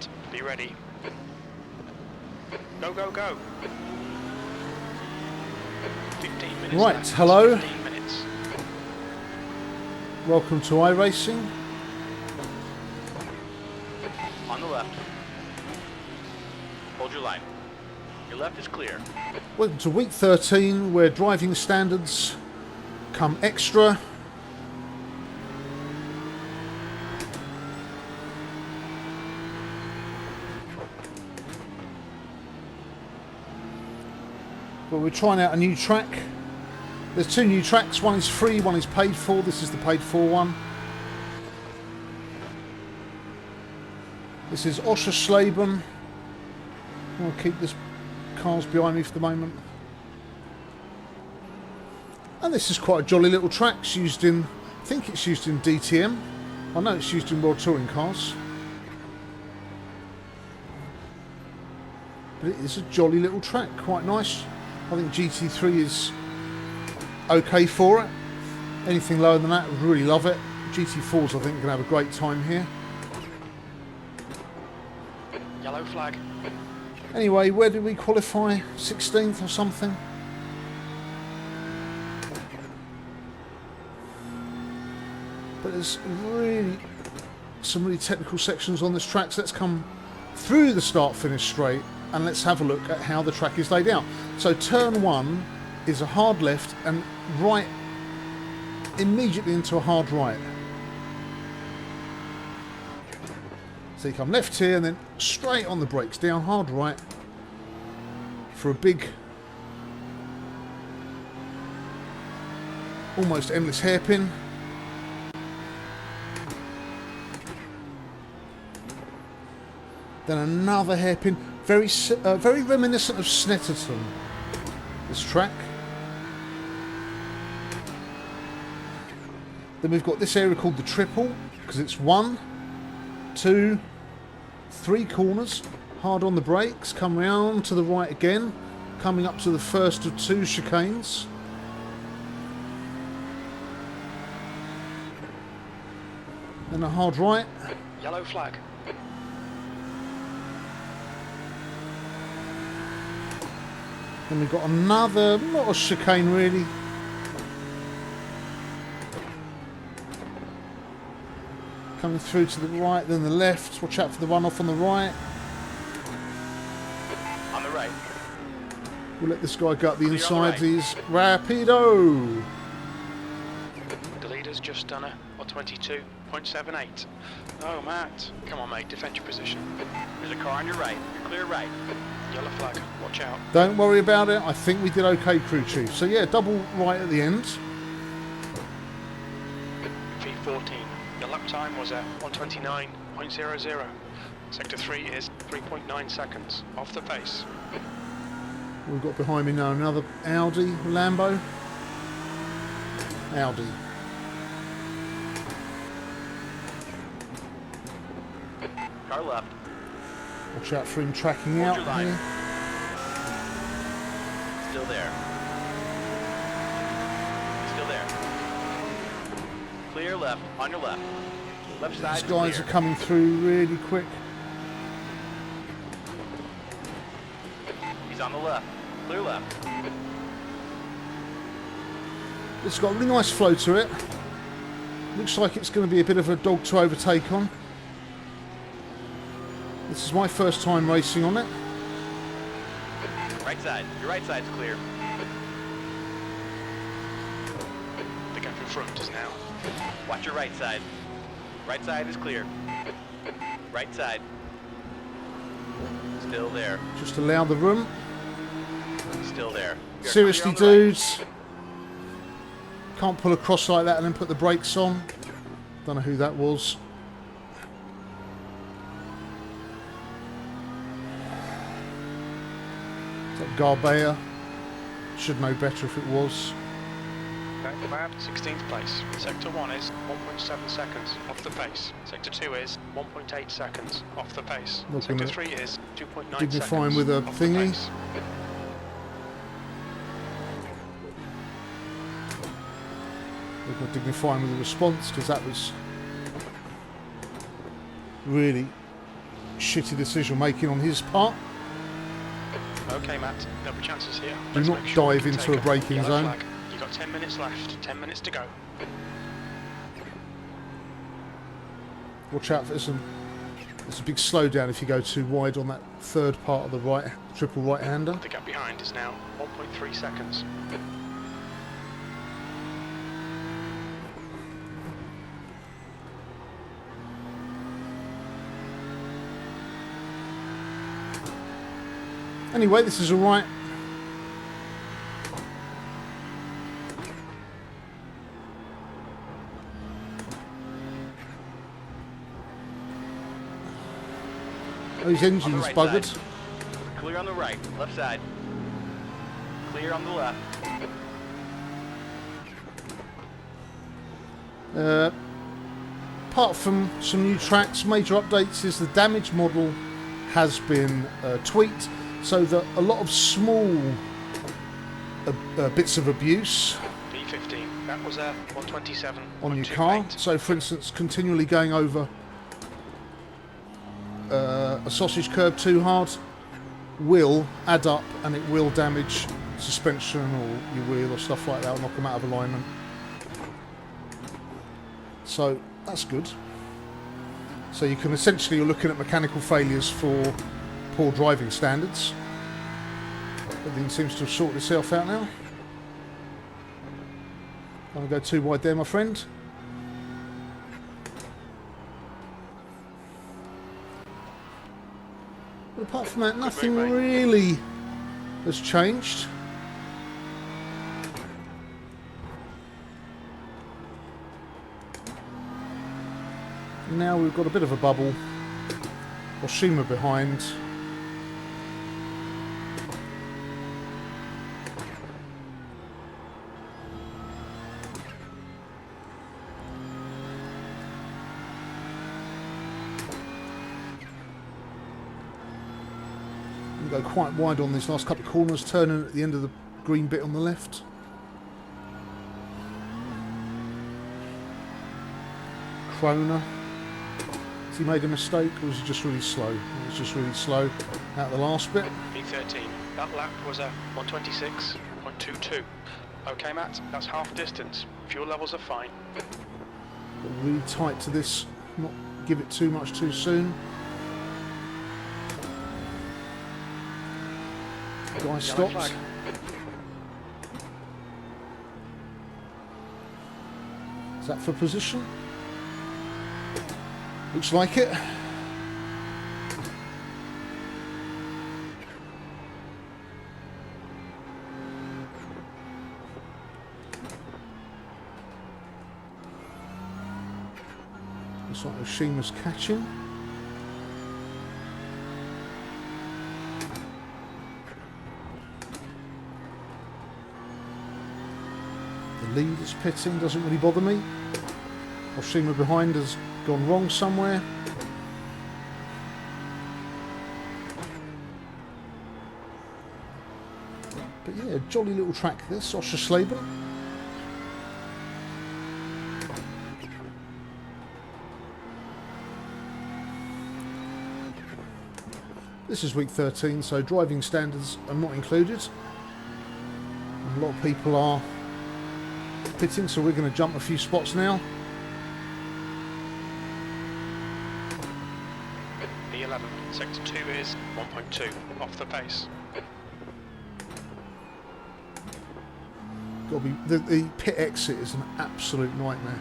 Matt. Be ready. Go, go, go. 15 minutes. Right, left. hello. 15 minutes. Welcome to iRacing. On the left. Hold your line. Your left is clear. Welcome to week 13, where driving standards come extra. Well, we're trying out a new track. There's two new tracks. One is free, one is paid for. This is the paid for one. This is Oschersleben. I'll keep this cars behind me for the moment. And this is quite a jolly little track. It's used in, I think it's used in DTM. I know it's used in World Touring cars. But it is a jolly little track, quite nice. I think GT3 is okay for it. Anything lower than that, I would really love it. GT4s, I think, can have a great time here. Yellow flag. Anyway, where did we qualify? 16th or something? But there's really some really technical sections on this track, so let's come through the start-finish straight and let's have a look at how the track is laid out. So turn 1 is a hard left and right immediately into a hard right. So you come left here and then straight on the brakes, down hard right for a big, almost endless hairpin. Then another hairpin, very reminiscent of Snetterton, this track. Then we've got this area called the triple, because it's 1, 2, 3 corners, hard on the brakes, come round to the right again, coming up to the first of 2 chicanes. Then a hard right. Yellow flag. Then we've got another, not a chicane really. Coming through to the right, then the left. Watch out for the runoff on the right. On the right. We'll let this guy go up the Clear inside. on the right. He's Rapido. The leader's just done a 22.78. Oh, Matt. Come on, mate. Defend your position. There's a car on your right. You're clear right. Yellow flag. Watch out. Don't worry about it. I think we did okay, crew chief. So yeah, double right at the end. V14. Your lap time was at 129.00. Sector 3 is 3.9 seconds. Off the pace. We've got behind me now another Audi, Lambo. Audi. Car left. Watch out for him tracking Hold out your line. here. Still there. Still there. Clear left. On your left. Left side These is guys clear. are coming through really quick. He's on the left. Clear left. It's got a really nice flow to it. Looks like it's going to be a bit of a dog to overtake on. This is my first time racing on it. Right side. Your right side's clear. The gap in front is now. Watch your right side. Right side is clear. Right side. Still there. Just allow the room. Still there. You're Seriously, clear on the right. dudes. Can't pull across like that and then put the brakes on. Don't know who that was. Is that Garbea? Should know better if it was. Okay, Matt. 16th place. Sector 1 is 1.7 seconds. Off the pace. Sector 2 is 1.8 seconds. Off the pace. Not Sector gonna 3 is 2.9 dignify him seconds. with a off the thingy. pace. We're going to dignify him with a response because that was really shitty decision making on his part. Okay, Matt, there'll be chances here. Do Let's not make sure dive we into take a braking yellow zone. flag. You've got 10 minutes left, 10 minutes to go. Watch out for some. There's a big slowdown if you go too wide on that third part of the right triple right-hander. The gap behind is now 1.3 seconds. Anyway, this is alright. These engines right buggered. side. Clear on the right, left side. Clear on the left. Apart from some new tracks, major updates is the damage model has been tweaked so that a lot of small bits of abuse B15, that was a 127. on your car. So, for instance, continually going over a sausage curb too hard will add up and it will damage suspension or your wheel or stuff like that, or knock them out of alignment. So that's good. So you can essentially, you're looking at mechanical failures for poor driving standards. Everything seems to have sorted itself out now. Don't go too wide there, my friend. But apart from that, nothing really has changed. Now we've got a bit of a bubble. Oshima behind. We go quite wide on these last couple of corners, turning at the end of the green bit on the left. Krona. Has he made a mistake, or was he just really slow? He was just really slow out the last bit. B13, that lap was a 126.22. Okay, Matt, that's half distance. Fuel levels are fine. Got really tight to this, not give it too much too soon. Guy stopped. Flag. Is that for position? Looks like it. Looks like Oshima's catching. The lead is pitting, doesn't really bother me. Oshima behind has gone wrong somewhere. But yeah, jolly little track this, Oschersleben. This is week 13, so driving standards are not included. And a lot of people are pitting, so we're going to jump a few spots now. B11, sector 2 is 1.2, off the pace. Got to be the pit exit is an absolute nightmare.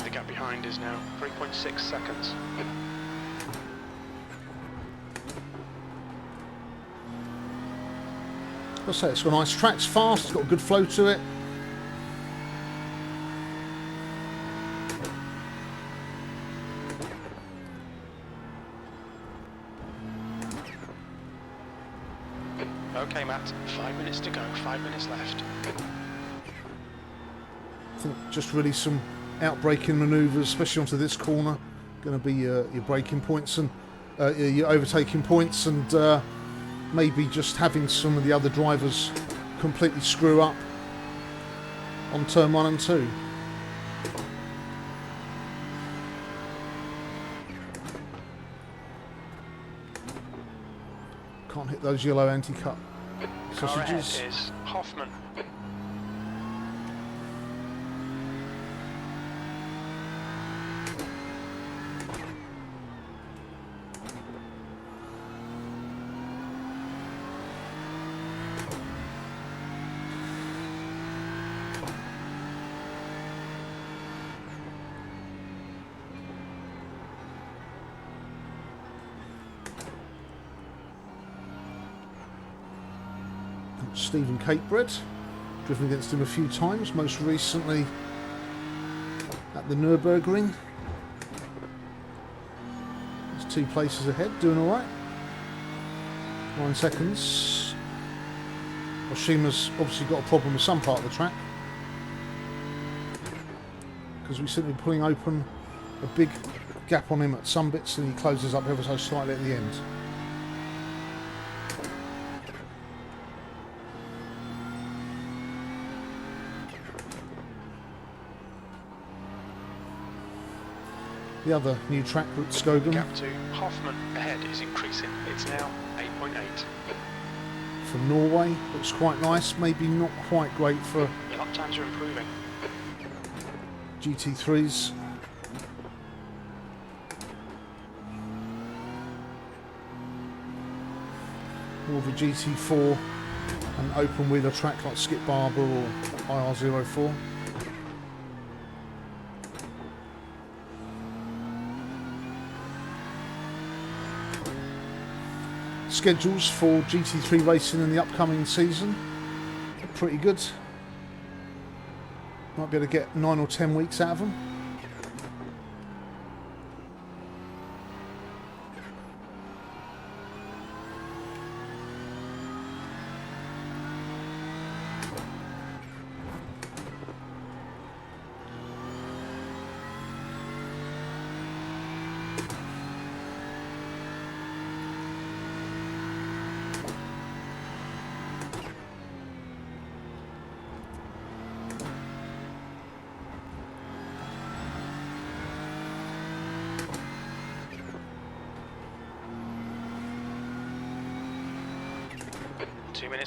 The gap behind is now 3.6 seconds. I'll say it's got nice tracks, fast, it's got a good flow to it. Okay, Matt. 5 minutes to go. 5 minutes left. I think just really some out-braking manoeuvres, especially onto this corner, going to be your braking points and your overtaking points, and maybe just having some of the other drivers completely screw up on turn 1 and 2. Can't hit those yellow anti-cut Car ahead sausages. is Hoffman. Stephen Catebread, driven against him a few times, most recently at the Nürburgring. He's 2 places ahead, doing alright. 9 seconds. Oshima's obviously got a problem with some part of the track, because we seem to be pulling open a big gap on him at some bits, and he closes up ever so slightly at the end. The other new track at Skogan. Gap to Hoffman ahead is increasing. It's now 8.8. From Norway, looks quite nice, maybe not quite great for Your lap times are improving. GT3s. More of a GT4 and open wheeler track like Skip Barber or IR04. Schedules for GT3 racing in the upcoming season are pretty good. Might be able to get 9 or 10 weeks out of them.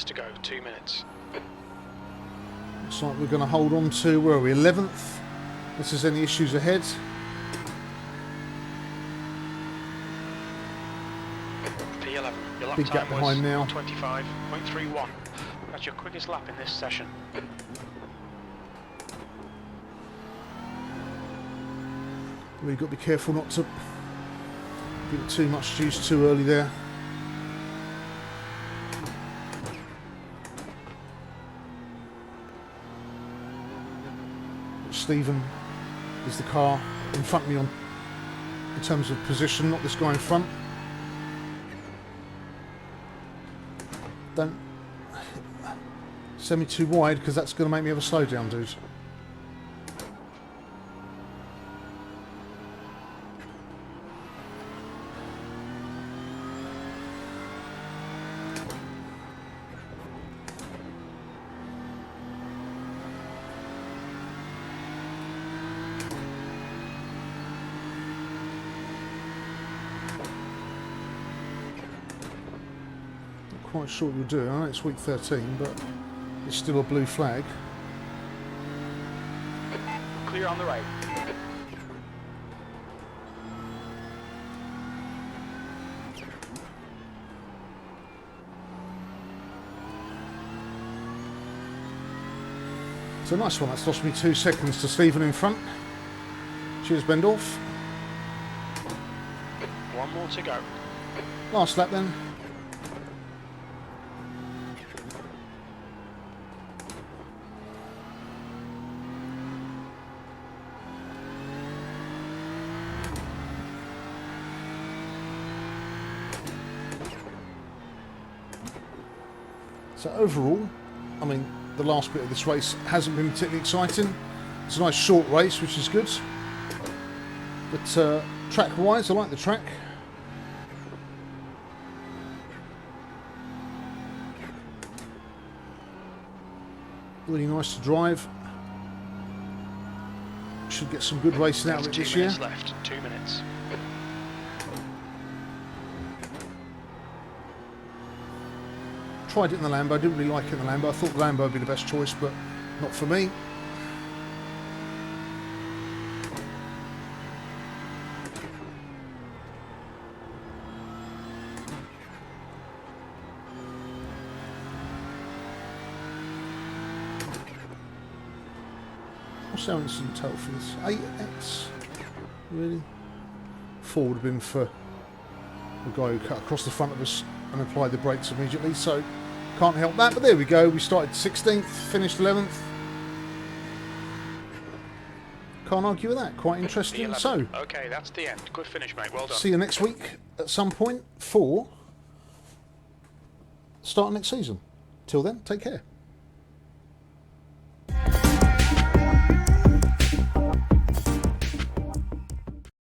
To go, 2 minutes. Looks like we're going to hold on to, where are we, 11th? If there's any issues ahead. P11, your lap Big time gap behind now. 25.31. That's your quickest lap in this session. Really got to be careful not to give it too much juice too early there. Stephen is the car in front of me in terms of position, not this guy in front. Don't send me too wide, because that's going to make me have a slow down, dude. Quite sure what you're doing. I know it's week 13, but it's still a blue flag. Clear on the right. It's a nice one. That's lost me 2 seconds to Stephen in front. Cheers, Bendorf. 1 more to go. Last lap then. So overall, I mean, the last bit of this race hasn't been particularly exciting. It's a nice short race, which is good. But track-wise, I like the track. Really nice to drive. Should get some good racing out of it this year. 2 minutes left. 2 minutes. Tried it in the Lambo. Didn't really like it in the Lambo. I thought the Lambo would be the best choice, but not for me. What's our instant total for this? 8x? Really? 4 would have been for the guy who cut across the front of us and applied the brakes immediately, so can't help that. But there we go. We started 16th, finished 11th. Can't argue with that. Quite interesting. So, okay, that's the end. Good finish, mate. Well done. see you next week at some point for start of next season. Till then, take care.